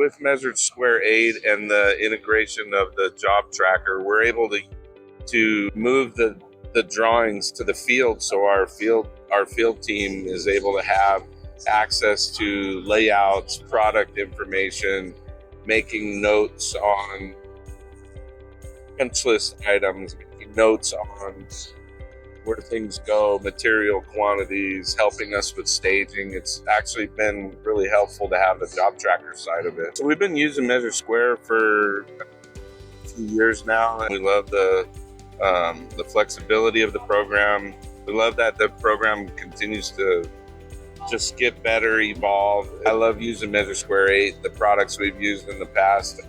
with MeasureSquare 8 and the integration of the Job Tracker, we're able to move the drawings to the field, so our field team is able to have access to layouts, product information, making notes on punch list items, making notes on where things go, material quantities, helping us with staging. It's actually been really helpful to have the Job Tracker side of it. So we've been using MeasureSquare for a few years now, and we love the flexibility of the program. We love that the program continues to just get better, evolve. I love using MeasureSquare 8. The products we've used in the past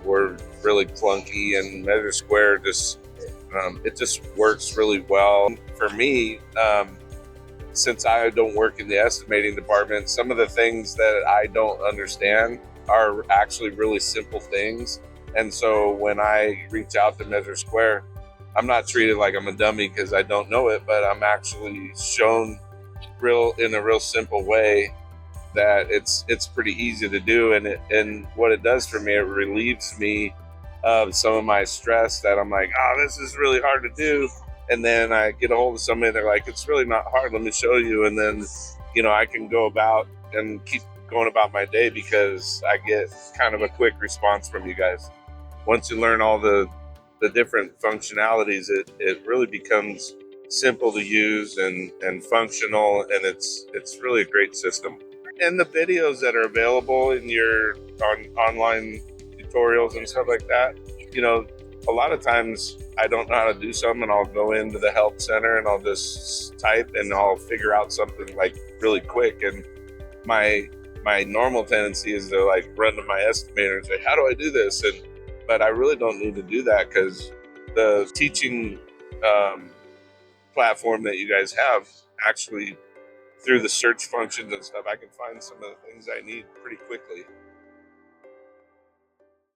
were really clunky, and MeasureSquare it just works really well. For me, since I don't work in the estimating department, some of the things that I don't understand are actually really simple things. And so when I reach out to MeasureSquare, I'm not treated like I'm a dummy because I don't know it, but I'm actually shown in a real simple way that it's pretty easy to do. And what it does for me, it relieves me of some of my stress that I'm like, oh, this is really hard to do. And then I get a hold of somebody, they're like, it's really not hard, let me show you. And then, I can go about and keep going about my day because I get kind of a quick response from you guys. Once you learn all the different functionalities, it really becomes simple to use and functional, and it's really a great system. And the videos that are available in your online tutorials and stuff like that, a lot of times I don't know how to do something, and I'll go into the help center and I'll just type and I'll figure out something like really quick. And my normal tendency is to like run to my estimator and say, how do I do this? But I really don't need to do that because the teaching platform that you guys have, actually through the search functions and stuff, I can find some of the things I need pretty quickly.